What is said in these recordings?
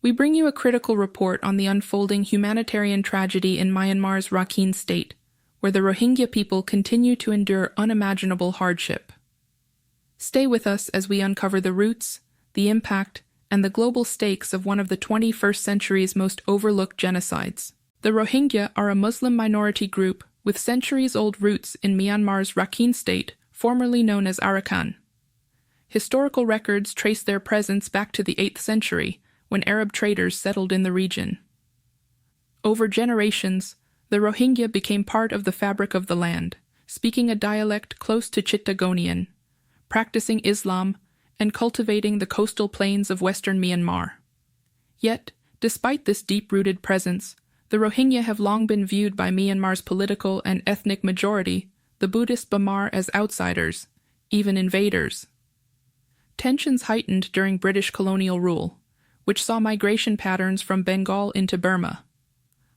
we bring you a critical report on the unfolding humanitarian tragedy in Myanmar's Rakhine state, where the Rohingya people continue to endure unimaginable hardship. Stay with us as we uncover the roots, the impact, and the global stakes of one of the 21st century's most overlooked genocides. The Rohingya are a Muslim minority group with centuries-old roots in Myanmar's Rakhine state, formerly known as Arakan. Historical records trace their presence back to the 8th century, when Arab traders settled in the region. Over generations, the Rohingya became part of the fabric of the land, speaking a dialect close to Chittagonian, practicing Islam, and cultivating the coastal plains of western Myanmar. Yet, despite this deep-rooted presence, the Rohingya have long been viewed by Myanmar's political and ethnic majority, the Buddhist Bamar, as outsiders, even invaders. Tensions heightened during British colonial rule, which saw migration patterns from Bengal into Burma.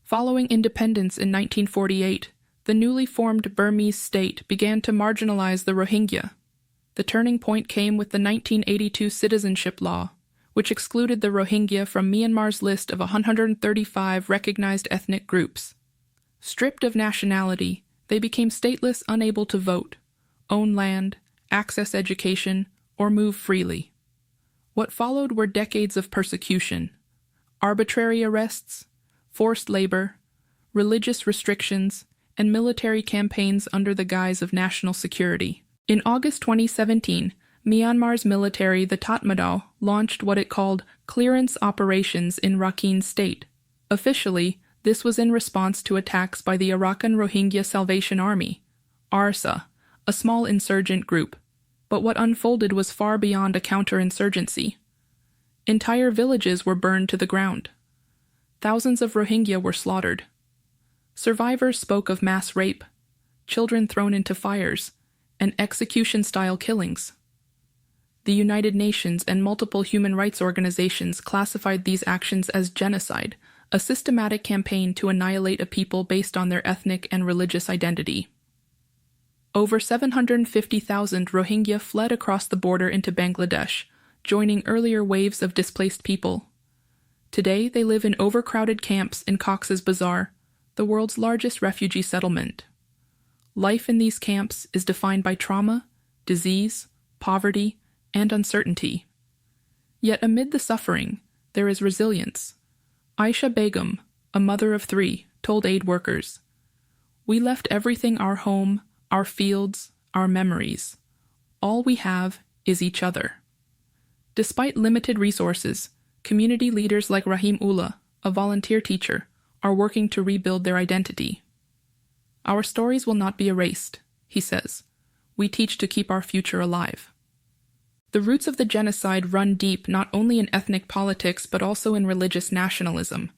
Following independence in 1948, the newly formed Burmese state began to marginalize the Rohingya. The turning point came with the 1982 citizenship law, which excluded the Rohingya from Myanmar's list of 135 recognized ethnic groups. Stripped of nationality, they became stateless, unable to vote, own land, access education, or move freely. What followed were decades of persecution, arbitrary arrests, forced labor, religious restrictions, and military campaigns under the guise of national security. In August 2017, Myanmar's military, the Tatmadaw, launched what it called clearance operations in Rakhine state. Officially, this was in response to attacks by the Arakan Rohingya Salvation Army, ARSA, a small insurgent group. But what unfolded was far beyond a counterinsurgency. Entire villages were burned to the ground. Thousands of Rohingya were slaughtered. Survivors spoke of mass rape, children thrown into fires, and execution-style killings. The United Nations and multiple human rights organizations classified these actions as genocide, a systematic campaign to annihilate a people based on their ethnic and religious identity. Over 750,000 Rohingya fled across the border into Bangladesh, joining earlier waves of displaced people. Today, they live in overcrowded camps in Cox's Bazar, the world's largest refugee settlement. Life in these camps is defined by trauma, disease, poverty, and uncertainty. Yet amid the suffering, there is resilience. Aisha Begum, a mother of 3, told aid workers, "We left everything: our home, our fields, our memories. All we have is each other." Despite limited resources, community leaders like Rahim Ullah, a volunteer teacher, are working to rebuild their identity. "Our stories will not be erased," he says. "We teach to keep our future alive." The roots of the genocide run deep not only in ethnic politics but also in religious nationalism.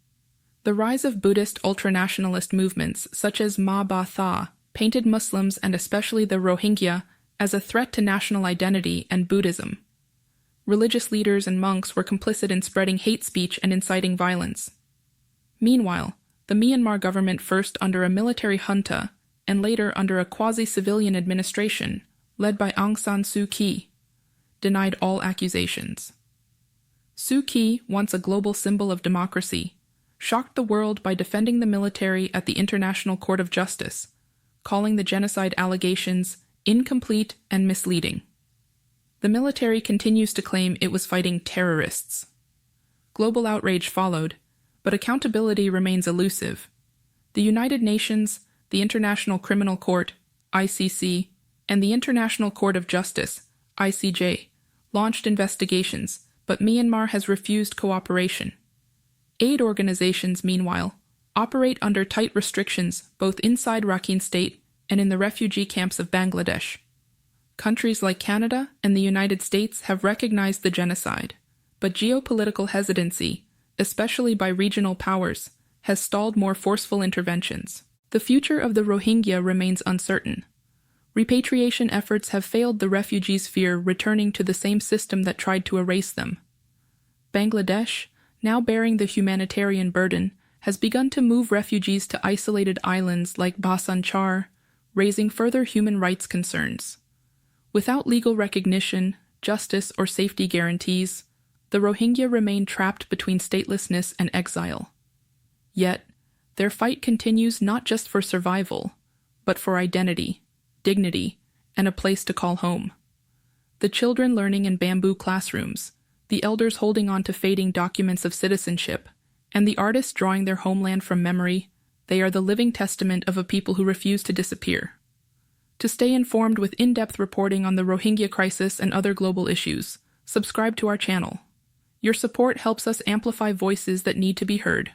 The rise of Buddhist ultranationalist movements such as Ma Ba Tha painted Muslims and especially the Rohingya as a threat to national identity and Buddhism. Religious leaders and monks were complicit in spreading hate speech and inciting violence. Meanwhile, the Myanmar government, first under a military junta and later under a quasi-civilian administration led by Aung San Suu Kyi, denied all accusations. Suu Kyi, once a global symbol of democracy, shocked the world by defending the military at the International Court of Justice, calling the genocide allegations incomplete and misleading. The military continues to claim it was fighting terrorists. Global outrage followed, but accountability remains elusive. The United Nations, the International Criminal Court, ICC, and the International Court of Justice, ICJ, launched investigations, but Myanmar has refused cooperation. Aid organizations, meanwhile, operate under tight restrictions both inside Rakhine state and in the refugee camps of Bangladesh. Countries like Canada and the United States have recognized the genocide, but geopolitical hesitancy, especially by regional powers, has stalled more forceful interventions. The future of the Rohingya remains uncertain. Repatriation efforts have failed the refugees fear returning to the same system that tried to erase them. Bangladesh, now bearing the humanitarian burden, has begun to move refugees to isolated islands like Bhasan Char, raising further human rights concerns. Without legal recognition, justice, or safety guarantees, the Rohingya remain trapped between statelessness and exile. Yet, their fight continues not just for survival, but for identity, dignity, and a place to call home. The children learning in bamboo classrooms, the elders holding on to fading documents of citizenship, and the artists drawing their homeland from memory, they are the living testament of a people who refuse to disappear. To stay informed with in-depth reporting on the Rohingya crisis and other global issues, subscribe to our channel. Your support helps us amplify voices that need to be heard.